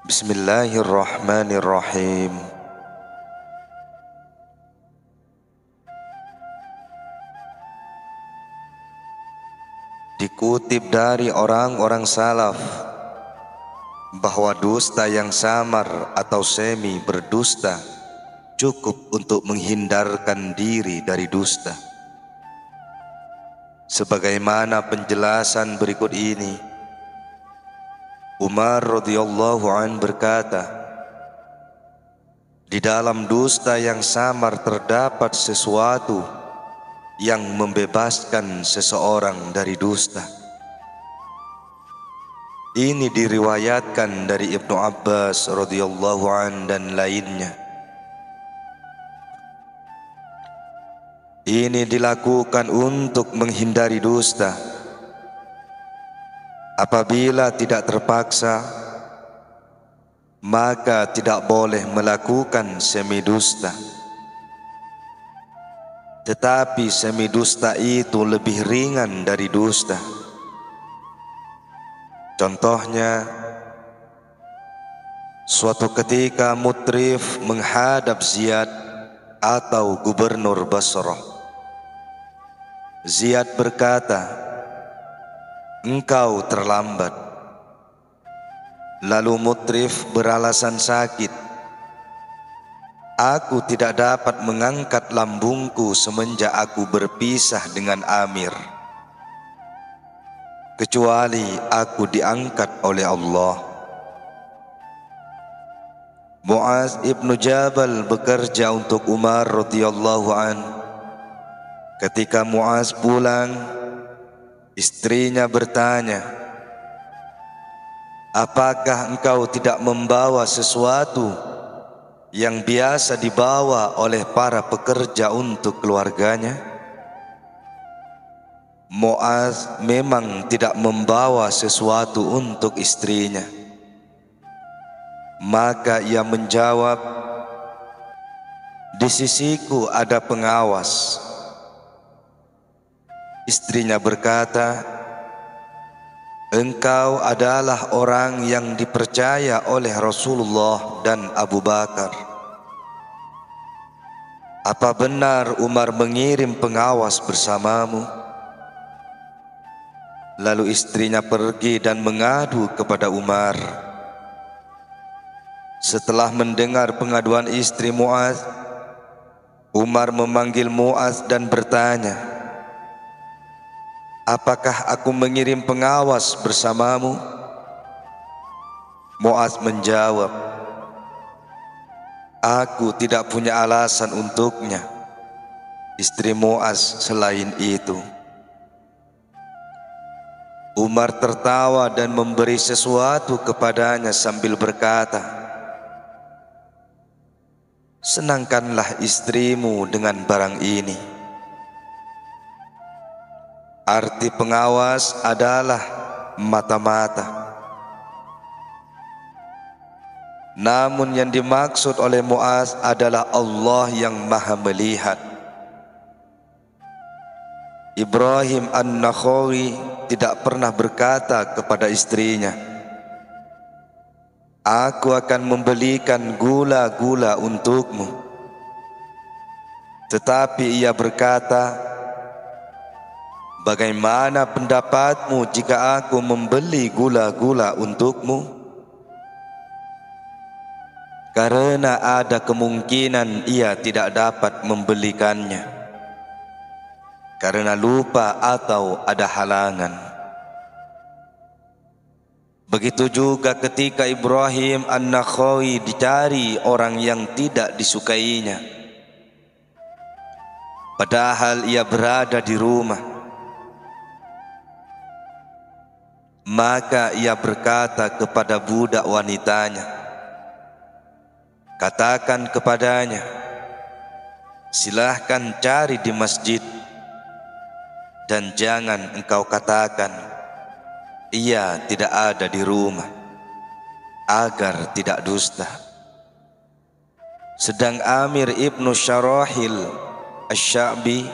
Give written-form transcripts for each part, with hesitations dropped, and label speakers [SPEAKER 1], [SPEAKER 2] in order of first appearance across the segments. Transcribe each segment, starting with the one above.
[SPEAKER 1] Bismillahirrahmanirrahim. Dikutip dari orang-orang salaf bahwa dusta yang samar atau semi berdusta cukup untuk menghindarkan diri dari dusta. Sebagaimana penjelasan berikut ini, Umar radhiyallahu an berkata, di dalam dusta yang samar terdapat sesuatu yang membebaskan seseorang dari dusta. Ini diriwayatkan dari Ibnu Abbas radhiyallahu an dan lainnya. Ini dilakukan untuk menghindari dusta. Apabila tidak terpaksa, maka tidak boleh melakukan semi dusta. Tetapi semi dusta itu lebih ringan dari dusta. Contohnya, suatu ketika Mutrif menghadap Ziyad atau gubernur Basrah. Ziyad berkata, "Engkau terlambat." Lalu Mutrif beralasan sakit, "Aku tidak dapat mengangkat lambungku semenjak aku berpisah dengan Amir, kecuali aku diangkat oleh Allah." Muaz ibnu Jabal bekerja untuk Umar radhiyallahu an. Ketika Muaz pulang, istrinya bertanya, "Apakah engkau tidak membawa sesuatu yang biasa dibawa oleh para pekerja untuk keluarganya?" Muaz memang tidak membawa sesuatu untuk istrinya. Maka ia menjawab, "Di sisiku ada pengawas." Istrinya berkata, "Engkau adalah orang yang dipercaya oleh Rasulullah dan Abu Bakar. Apa benar Umar mengirim pengawas bersamamu?" Lalu istrinya pergi dan mengadu kepada Umar. Setelah mendengar pengaduan istri Muaz, Umar memanggil Muaz dan bertanya, "Apakah aku mengirim pengawas bersamamu?" Muaz menjawab, "Aku tidak punya alasan untuknya, istri Muaz, selain itu." Umar tertawa dan memberi sesuatu kepadanya sambil berkata, "Senangkanlah istrimu dengan barang ini." Arti pengawas adalah mata-mata. Namun yang dimaksud oleh Muaz adalah Allah yang Maha Melihat. Ibrahim An-Nakha'i tidak pernah berkata kepada istrinya, "Aku akan membelikan gula-gula untukmu." Tetapi ia berkata, "Bagaimana pendapatmu jika aku membeli gula-gula untukmu?" Karena ada kemungkinan ia tidak dapat membelikannya, karena lupa atau ada halangan. Begitu juga ketika Ibrahim An-Nakha'i dicari orang yang tidak disukainya, padahal ia berada di rumah. Maka ia berkata kepada budak wanitanya, "Katakan kepadanya, silahkan cari di masjid, dan jangan engkau katakan ia tidak ada di rumah, agar tidak dusta." Sedang Amir ibnu Syarahil Asy-Sya'bi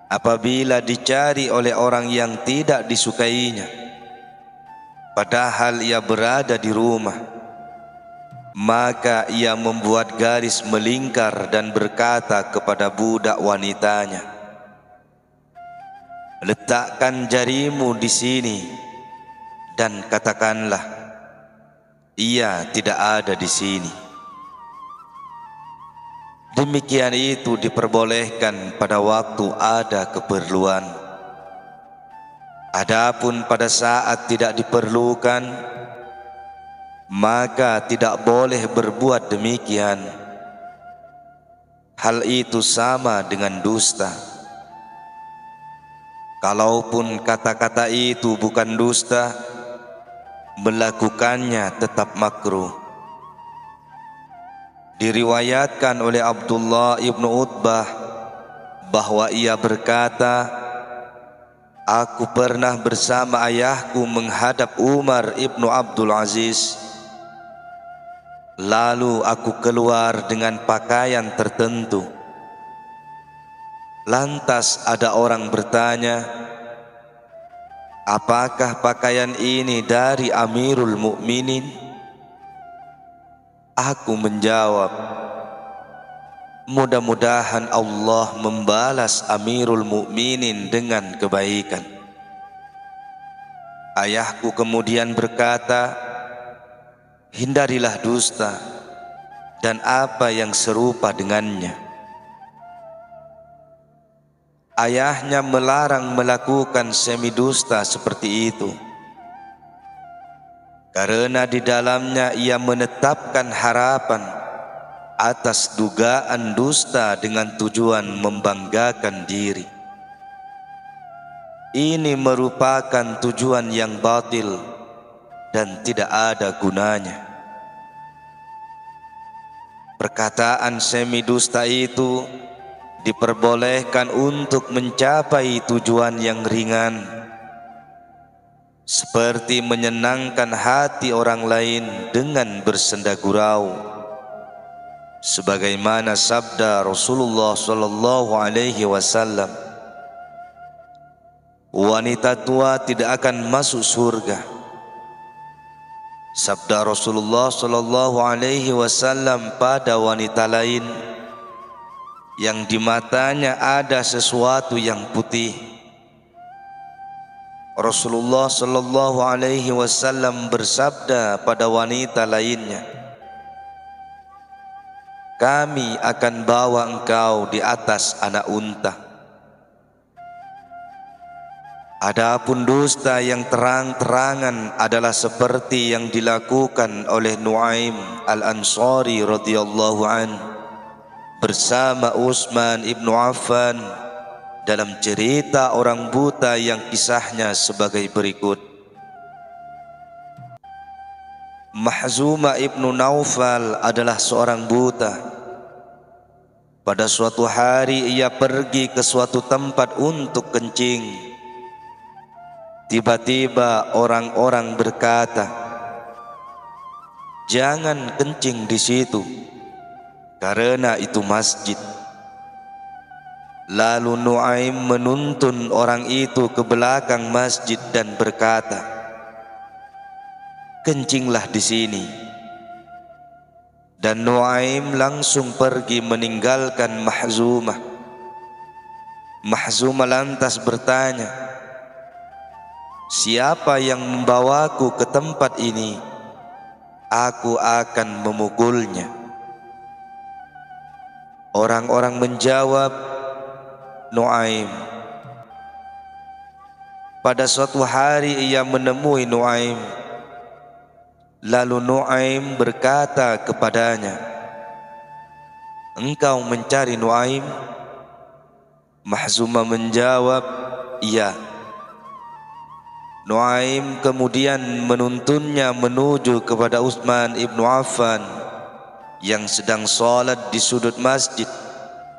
[SPEAKER 1] apabila dicari oleh orang yang tidak disukainya, padahal ia berada di rumah, Maka ia membuat garis melingkar dan berkata kepada budak wanitanya, "Letakkan jarimu di sini dan katakanlah, ia tidak ada di sini." Demikian itu diperbolehkan pada waktu ada keperluan. Adapun pada saat tidak diperlukan, maka tidak boleh berbuat demikian. Hal itu sama dengan dusta. Kalaupun kata-kata itu bukan dusta, melakukannya tetap makruh. Diriwayatkan oleh Abdullah ibnu Utbah bahwa ia berkata, "Aku pernah bersama ayahku menghadap Umar ibnu Abdul Aziz. Lalu aku keluar dengan pakaian tertentu. Lantas ada orang bertanya, 'Apakah pakaian ini dari Amirul Mukminin?' Aku menjawab, 'Mudah-mudahan Allah membalas Amirul Mukminin dengan kebaikan.' Ayahku kemudian berkata, 'Hindarilah dusta dan apa yang serupa dengannya.' Ayahnya melarang melakukan semi dusta seperti itu, karena di dalamnya ia menetapkan harapan atas dugaan dusta dengan tujuan membanggakan diri. Ini merupakan tujuan yang batil dan tidak ada gunanya. Perkataan semi dusta itu diperbolehkan untuk mencapai tujuan yang ringan, seperti menyenangkan hati orang lain dengan bersenda gurau, sebagaimana sabda Rasulullah sallallahu alaihi wasallam, "Wanita tua tidak akan masuk surga." Sabda Rasulullah sallallahu alaihi wasallam pada wanita lain yang di matanya ada sesuatu yang putih. Rasulullah sallallahu alaihi wasallam bersabda pada wanita lainnya, "Kami akan bawa engkau di atas anak unta." Adapun dusta yang terang-terangan adalah seperti yang dilakukan oleh Nuaim al-Ansari radhiyallahu anhu bersama Utsman ibnu Affan dalam cerita orang buta yang kisahnya sebagai berikut. Mahzuma ibnu Naufal adalah seorang buta. Pada suatu hari ia pergi ke suatu tempat untuk kencing. Tiba-tiba orang-orang berkata, "Jangan kencing di situ, karena itu masjid." Lalu Nuaim menuntun orang itu ke belakang masjid dan berkata, "Kencinglah di sini." Dan Nuaim langsung pergi meninggalkan Mahzumah. Mahzumah lantas bertanya, "Siapa yang membawaku ke tempat ini? Aku akan memukulnya." Orang-orang menjawab, "Nuaim." Pada suatu hari ia menemui Nuaim. Lalu Nuaim berkata kepadanya, "Engkau mencari Nuaim?" Mahzumah menjawab, "Iya." Nuaim kemudian menuntunnya menuju kepada Utsman ibnu Affan yang sedang sholat di sudut masjid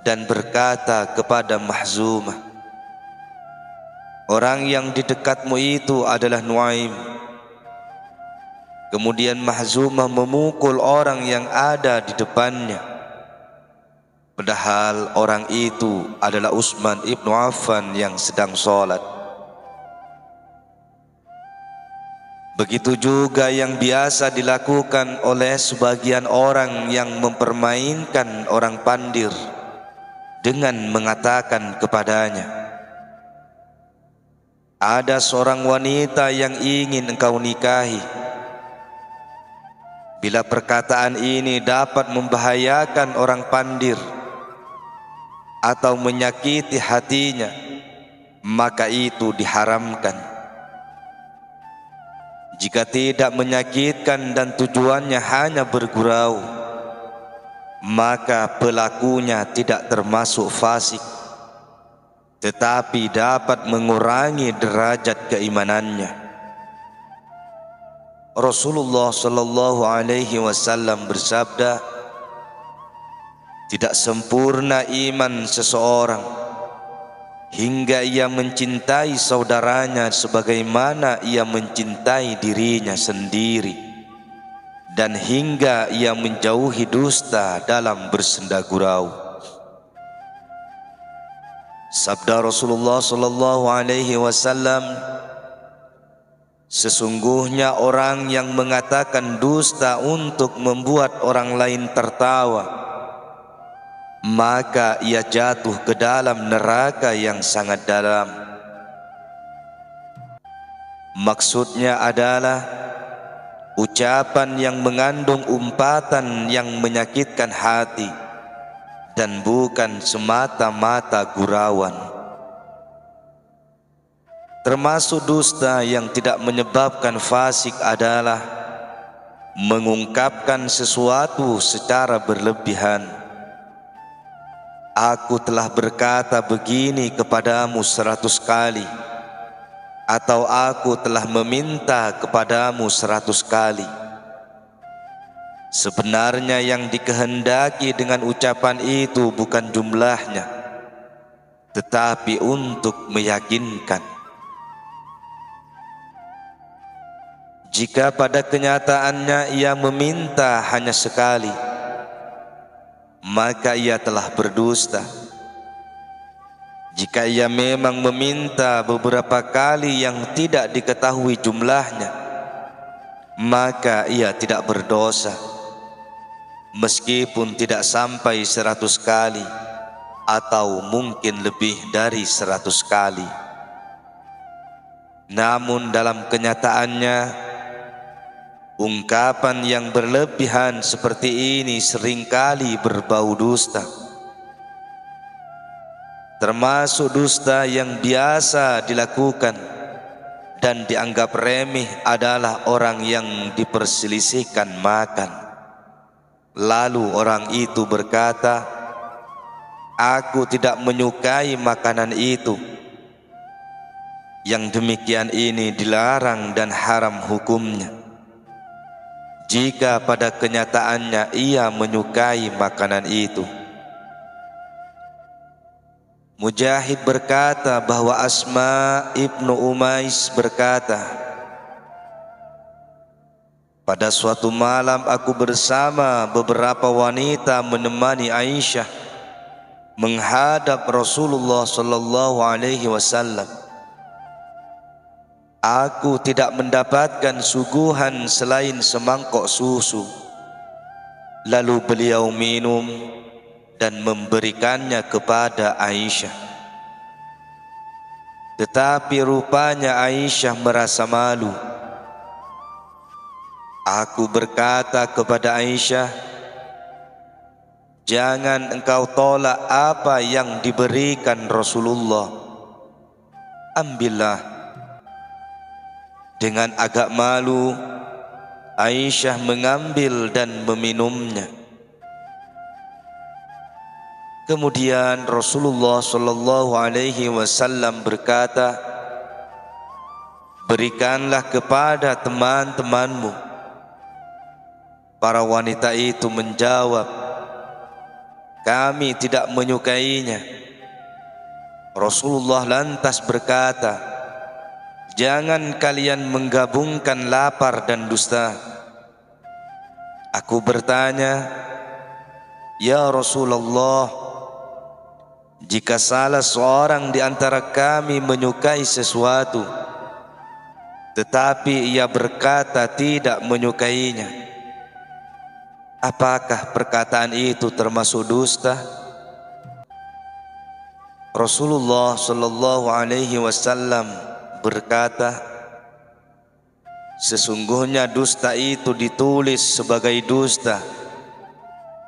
[SPEAKER 1] dan berkata kepada Mahzumah, "Orang yang di dekatmu itu adalah Nuaim." Kemudian Mahzumah memukul orang yang ada di depannya, padahal orang itu adalah Utsman ibnu Affan yang sedang sholat. Begitu juga yang biasa dilakukan oleh sebagian orang yang mempermainkan orang pandir dengan mengatakan kepadanya, ada seorang wanita yang ingin engkau nikahi. Bila perkataan ini dapat membahayakan orang pandir atau menyakiti hatinya, maka itu diharamkan. Jika tidak menyakitkan dan tujuannya hanya bergurau, maka pelakunya tidak termasuk fasik, tetapi dapat mengurangi derajat keimanannya. Rasulullah sallallahu alaihi wasallam bersabda, tidak sempurna iman seseorang hingga ia mencintai saudaranya sebagaimana ia mencintai dirinya sendiri, dan hingga ia menjauhi dusta dalam bersenda gurau. Sabda Rasulullah sallallahu alaihi wasallam, sesungguhnya orang yang mengatakan dusta untuk membuat orang lain tertawa, maka ia jatuh ke dalam neraka yang sangat dalam. Maksudnya adalah ucapan yang mengandung umpatan yang menyakitkan hati dan bukan semata-mata gurauan. Termasuk dusta yang tidak menyebabkan fasik adalah mengungkapkan sesuatu secara berlebihan. Aku telah berkata begini kepadamu 100 kali, atau aku telah meminta kepadamu 100 kali. Sebenarnya yang dikehendaki dengan ucapan itu bukan jumlahnya, tetapi untuk meyakinkan. Jika pada kenyataannya ia meminta hanya sekali, maka ia telah berdusta. Jika ia memang meminta beberapa kali yang tidak diketahui jumlahnya, maka ia tidak berdosa, meskipun tidak sampai 100 kali atau mungkin lebih dari 100 kali. Namun dalam kenyataannya, ungkapan yang berlebihan seperti ini seringkali berbau dusta. Termasuk dusta yang biasa dilakukan dan dianggap remeh adalah orang yang diperselisihkan makan. Lalu orang itu berkata, aku tidak menyukai makanan itu. Yang demikian ini dilarang dan haram hukumnya, jika pada kenyataannya ia menyukai makanan itu. Mujahid berkata bahwa Asma ibnu Umais berkata, pada suatu malam aku bersama beberapa wanita menemani Aisyah menghadap Rasulullah sallallahu alaihi wasallam. Aku tidak mendapatkan suguhan selain semangkok susu. Lalu beliau minum dan memberikannya kepada Aisyah. Tetapi rupanya Aisyah merasa malu. Aku berkata kepada Aisyah, jangan engkau tolak apa yang diberikan Rasulullah. Ambillah. Dengan agak malu, Aisyah mengambil dan meminumnya. Kemudian Rasulullah sallallahu alaihi wasallam berkata, berikanlah kepada teman-temanmu. Para wanita itu menjawab, kami tidak menyukainya. Rasulullah lantas berkata, jangan kalian menggabungkan lapar dan dusta. Aku bertanya, ya Rasulullah, jika salah seorang di antara kami menyukai sesuatu, tetapi ia berkata tidak menyukainya. Apakah perkataan itu termasuk dusta? Rasulullah sallallahu alaihi wasallam berkata, sesungguhnya dusta itu ditulis sebagai dusta,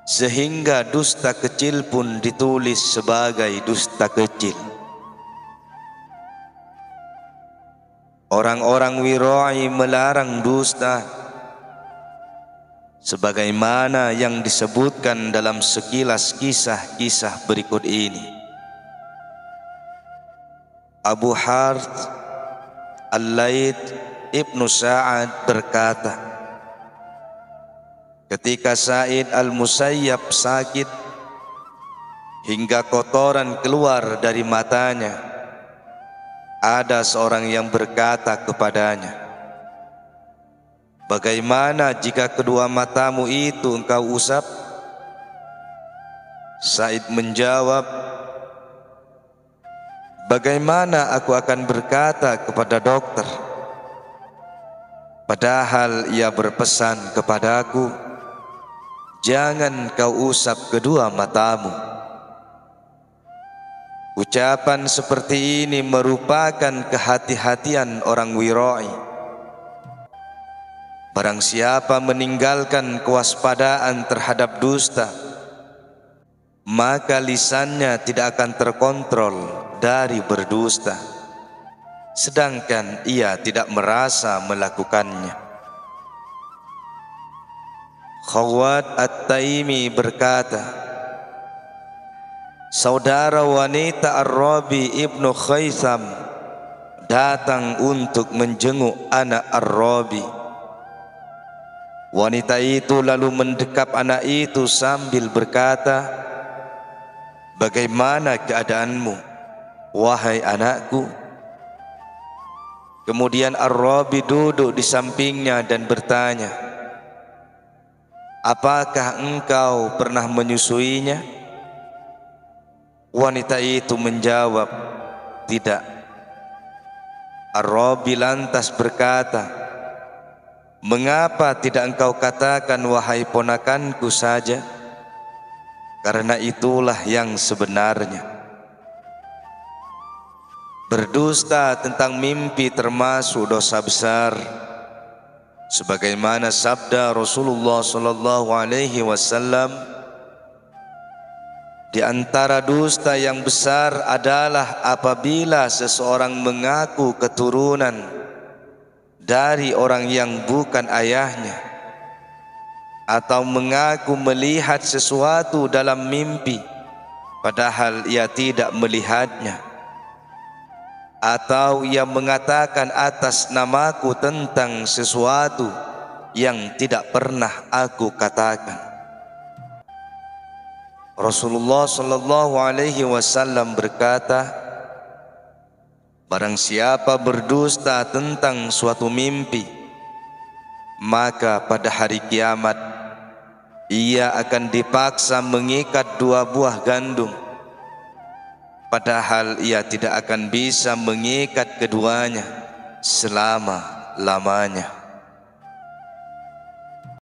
[SPEAKER 1] sehingga dusta kecil pun ditulis sebagai dusta kecil. Orang-orang Wira'i melarang dusta, sebagaimana yang disebutkan dalam sekilas kisah-kisah berikut ini. Abu Harth Al-Laits Ibnu Sa'ad berkata, ketika Sa'id Al-Musayyab sakit hingga kotoran keluar dari matanya, ada seorang yang berkata kepadanya, bagaimana jika kedua matamu itu engkau usap? Sa'id menjawab, bagaimana aku akan berkata kepada dokter, padahal ia berpesan kepadaku, jangan kau usap kedua matamu. Ucapan seperti ini merupakan kehati-hatian orang Wira'i. Barang siapa meninggalkan kewaspadaan terhadap dusta, maka lisannya tidak akan terkontrol dari berdusta, sedangkan ia tidak merasa melakukannya. Khawwat At-Taimi berkata, saudara wanita Ar-Rabi ibnu Khaisam datang untuk menjenguk anak Ar-Rabi. Wanita itu lalu mendekap anak itu sambil berkata, bagaimana keadaanmu, wahai anakku? Kemudian Ar-Rabi duduk di sampingnya dan bertanya, apakah engkau pernah menyusuinya? Wanita itu menjawab, tidak. Ar-Rabi lantas berkata, mengapa tidak engkau katakan wahai ponakanku saja? Karena itulah yang sebenarnya. Berdusta tentang mimpi termasuk dosa besar, sebagaimana sabda Rasulullah sallallahu alaihi wasallam, di antara dusta yang besar adalah apabila seseorang mengaku keturunan dari orang yang bukan ayahnya, atau mengaku melihat sesuatu dalam mimpi padahal ia tidak melihatnya, atau ia mengatakan atas namaku tentang sesuatu yang tidak pernah aku katakan. Rasulullah sallallahu alaihi wasallam berkata, barang siapa berdusta tentang suatu mimpi, maka pada hari kiamat ia akan dipaksa mengikat 2 buah gandum, padahal ia tidak akan bisa mengikat keduanya selama-lamanya.